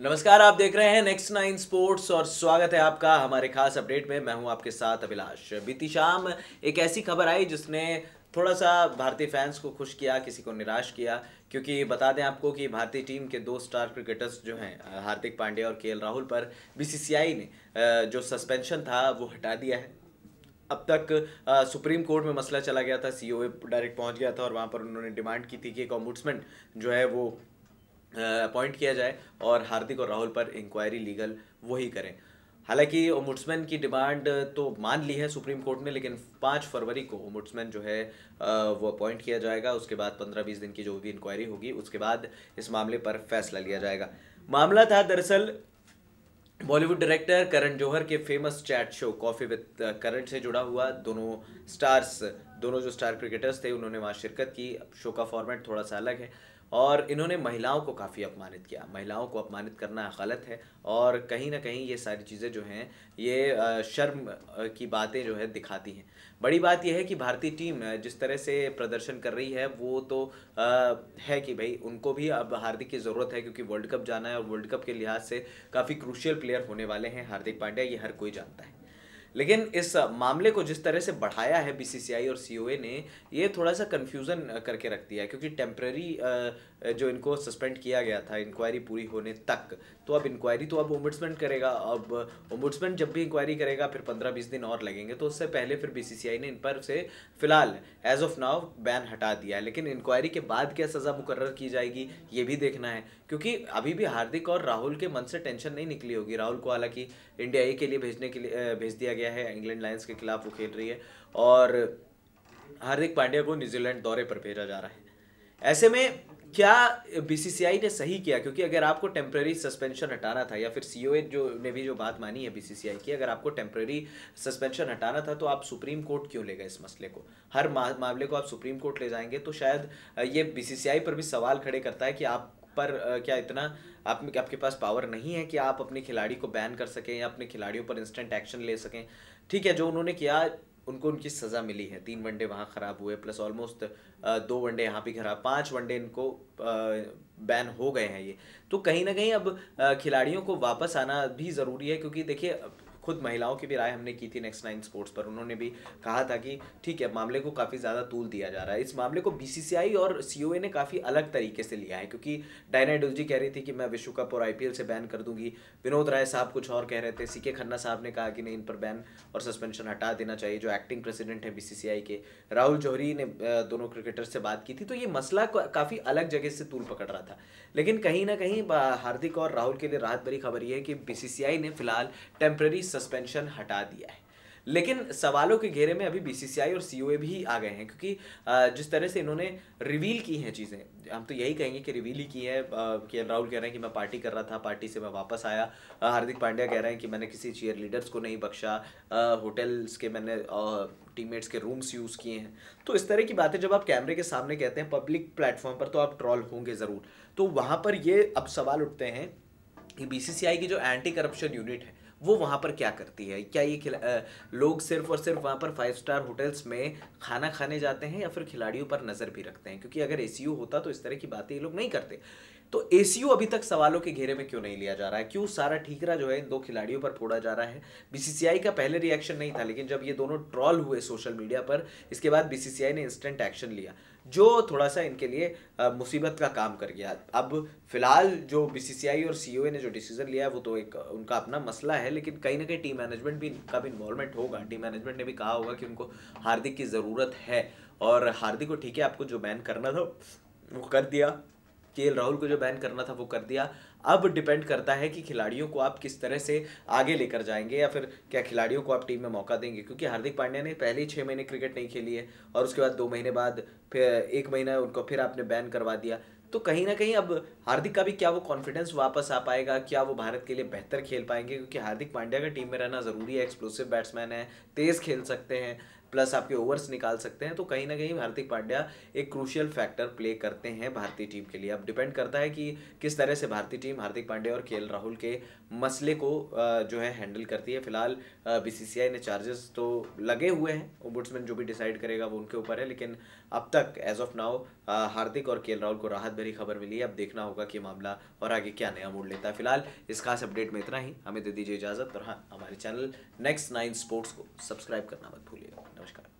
नमस्कार, आप देख रहे हैं नेक्स्ट नाइन स्पोर्ट्स और स्वागत है आपका हमारे खास अपडेट में। मैं हूं आपके साथ अभिलाष। बीती शाम एक ऐसी खबर आई जिसने थोड़ा सा भारतीय फैंस को खुश किया, किसी को निराश किया। क्योंकि बता दें आपको कि भारतीय टीम के दो स्टार क्रिकेटर्स जो हैं हार्दिक पांड्या और केएल राहुल पर बीसीसीआई ने जो सस्पेंशन था वो हटा दिया है। अब तक सुप्रीम कोर्ट में मसला चला गया था, सीओए डायरेक्ट पहुंच गया था और वहां पर उन्होंने डिमांड की थी कि एक ऑम्बुड्समैन जो है वो अपॉइंट किया जाए और हार्दिक और राहुल पर इंक्वायरी लीगल वही करें। हालांकि ओम्बुड्समैन की डिमांड तो मान ली है सुप्रीम कोर्ट ने, लेकिन 5 फरवरी को ओम्बुड्समैन जो है वो अपॉइंट किया जाएगा। उसके बाद 15-20 दिन की जो भी इंक्वायरी होगी उसके बाद इस मामले पर फैसला लिया जाएगा। मामला था दरअसल बॉलीवुड डायरेक्टर करण जौहर के famous chat show coffee with करण से जुड़ा हुआ। दोनों जो स्टार क्रिकेटर्स थे उन्होंने वहाँ शिरकत की। शो का फॉर्मेट थोड़ा सा अलग है और इन्होंने महिलाओं को काफ़ी अपमानित किया। महिलाओं को अपमानित करना गलत है और कहीं ना कहीं ये सारी चीज़ें जो हैं ये शर्म की बातें जो है दिखाती हैं। बड़ी बात यह है कि भारतीय टीम जिस तरह से प्रदर्शन कर रही है वो तो है कि भाई उनको भी अब हार्दिक की ज़रूरत है, क्योंकि वर्ल्ड कप जाना है और वर्ल्ड कप के लिहाज से काफ़ी क्रूशियल प्लेयर होने वाले हैं हार्दिक पांड्या, ये हर कोई जानता है। लेकिन इस मामले को जिस तरह से बढ़ाया है बीसीसीआई और सीओए ने, ये थोड़ा सा कंफ्यूजन करके रख दिया है। क्योंकि टेम्पररी जो इनको सस्पेंड किया गया था इंक्वायरी पूरी होने तक, तो अब इंक्वायरी तो अब ओम्बुड्समैन करेगा। अब ओम्बुड्समैन जब भी इंक्वायरी करेगा फिर 15-20 दिन और लगेंगे, तो उससे पहले फिर बीसीसीआई ने इन पर से फिलहाल एज ऑफ नाउ बैन हटा दिया है। लेकिन इंक्वायरी के बाद क्या सज़ा मुकर्रर की जाएगी ये भी देखना है, क्योंकि अभी भी हार्दिक और राहुल के मन से टेंशन नहीं निकली होगी। राहुल को हालांकि इंडिया ए के लिए भेजने के लिए भेज दिया गया है, इंग्लैंड लायंस के खिलाफ वो खेल रही है, और हार्दिक पांड्या को न्यूजीलैंड दौरे पर भेजा जा रहा है। ऐसे में क्या बीसीसीआई ने सही किया? क्योंकि अगर आपको टेम्पररी सस्पेंशन हटाना था, या फिर सीओए जो ने भी जो बात मानी है बीसीसीआई की, अगर आपको टेम्पररी सस्पेंशन हटाना था तो आप सुप्रीम कोर्ट क्यों ले गए इस मसले को? हर मामले को आप सुप्रीम कोर्ट ले जाएंगे तो शायद ये बीसीसीआई पर भी सवाल खड़े करता है कि आप पर क्या इतना आपके पास पावर नहीं है कि आप अपने खिलाड़ी को बैन कर सकें या अपने खिलाड़ियों पर इंस्टेंट एक्शन ले सकें। ठीक है, जो उन्होंने किया उनको उनकी सज़ा मिली है। 3 वनडे वहाँ ख़राब हुए, प्लस ऑलमोस्ट 2 वनडे यहाँ भी खराब, 5 वनडे इनको बैन हो गए हैं ये। तो कहीं ना कहीं अब खिलाड़ियों को वापस आना भी ज़रूरी है, क्योंकि देखिए खुद महिलाओं की भी राय हमने की थी नेक्स्ट नाइन स्पोर्ट्स पर। उन्होंने भी कहा था कि ठीक है, मामले को काफ़ी ज़्यादा तूल दिया जा रहा है। इस मामले को बीसीसीआई और सीओए ने काफ़ी अलग तरीके से लिया है, क्योंकि डायना डुलजी कह रही थी कि मैं विश्व कप और आईपीएल से बैन कर दूंगी। विनोद राय साहब कुछ और कह रहे थे। सीके खन्ना साहब ने कहा कि नहीं, इन पर बैन और सस्पेंशन हटा देना चाहिए, जो एक्टिंग प्रेसिडेंट है बीसीसीआई के। राहुल जौहरी ने दोनों क्रिकेटर से बात की थी, तो ये मसला काफ़ी अलग जगह से तूल पकड़ रहा था। लेकिन कहीं ना कहीं हार्दिक और राहुल के लिए राहत भरी खबर यह है कि बीसीसीआई ने फिलहाल टेम्पररी सस्पेंशन हटा दिया है। लेकिन सवालों के घेरे में अभी बीसीसीआई और सीओए भी आ गए हैं, क्योंकि जिस तरह से इन्होंने रिवील की हैं चीज़ें, हम तो यही कहेंगे कि रिवील ही की है। कि राहुल कह रहे हैं कि मैं पार्टी कर रहा था, पार्टी से मैं वापस आया। हार्दिक पांड्या कह रहे हैं कि मैंने किसी चीयर लीडर्स को नहीं बख्शा, होटल्स के मैंने टीममेट्स के रूम्स यूज़ किए हैं। तो इस तरह की बातें जब आप कैमरे के सामने कहते हैं पब्लिक प्लेटफॉर्म पर, तो आप ट्रॉल होंगे ज़रूर। तो वहाँ पर ये अब सवाल उठते हैं कि बीसीसीआई की जो एंटी करप्शन यूनिट है वो वहाँ पर क्या करती है? क्या ये लोग सिर्फ और सिर्फ वहाँ पर 5 स्टार होटल्स में खाना खाने जाते हैं, या फिर खिलाड़ियों पर नज़र भी रखते हैं? क्योंकि अगर एसीयू होता तो इस तरह की बातें ये लोग नहीं करते। तो एसीयू अभी तक सवालों के घेरे में क्यों नहीं लिया जा रहा है? क्यों सारा ठीकरा जो है इन 2 खिलाड़ियों पर फोड़ा जा रहा है? बीसीसीआई का पहले रिएक्शन नहीं था, लेकिन जब ये दोनों ट्रॉल हुए सोशल मीडिया पर, इसके बाद बीसीसीआई ने इंस्टेंट एक्शन लिया, जो थोड़ा सा इनके लिए मुसीबत का काम कर गया। अब फिलहाल जो बीसीसीआई और सीओए ने जो डिसीजन लिया है वो तो एक उनका अपना मसला है, लेकिन कहीं ना कहीं टीम मैनेजमेंट भी का भी इन्वॉल्वमेंट होगा। टीम मैनेजमेंट ने भी कहा होगा कि उनको हार्दिक की ज़रूरत है, और हार्दिक को ठीक है, आपको जो बैन करना था वो कर दिया, केएल राहुल को जो बैन करना था वो कर दिया। अब डिपेंड करता है कि खिलाड़ियों को आप किस तरह से आगे लेकर जाएंगे, या फिर क्या खिलाड़ियों को आप टीम में मौका देंगे। क्योंकि हार्दिक पांड्या ने पहले ही 6 महीने क्रिकेट नहीं खेली है, और उसके बाद 2 महीने बाद फिर 1 महीना उनको फिर आपने बैन करवा दिया। तो कहीं ना कहीं अब हार्दिक का भी क्या वो कॉन्फिडेंस वापस आ पाएगा? क्या वो भारत के लिए बेहतर खेल पाएंगे? क्योंकि हार्दिक पांड्या का टीम में रहना ज़रूरी है। एक्सप्लोसिव बैट्समैन है, तेज़ खेल सकते हैं, प्लस आपके ओवर्स निकाल सकते हैं, तो कहीं ना कहीं हार्दिक पांड्या एक क्रूशियल फैक्टर प्ले करते हैं भारतीय टीम के लिए। अब डिपेंड करता है कि किस तरह से भारतीय टीम हार्दिक पांड्या और केएल राहुल के मसले को जो है हैंडल करती है। फिलहाल बीसीसीआई ने चार्जेस तो लगे हुए हैं, ओम्बुड्समैन जो भी डिसाइड करेगा वो उनके ऊपर है, लेकिन अब तक एज ऑफ नाउ हार्दिक और केएल राहुल को राहत भरी खबर मिली है। अब देखना होगा कि मामला और आगे क्या नया मोड़ लेता है। फिलहाल इस खास अपडेट में इतना ही, हमें दे दीजिए इजाजत, और हाँ, हमारे चैनल नेक्स्ट 9 स्पोर्ट्स को सब्सक्राइब करना मत भूलिएगा। नमस्कार।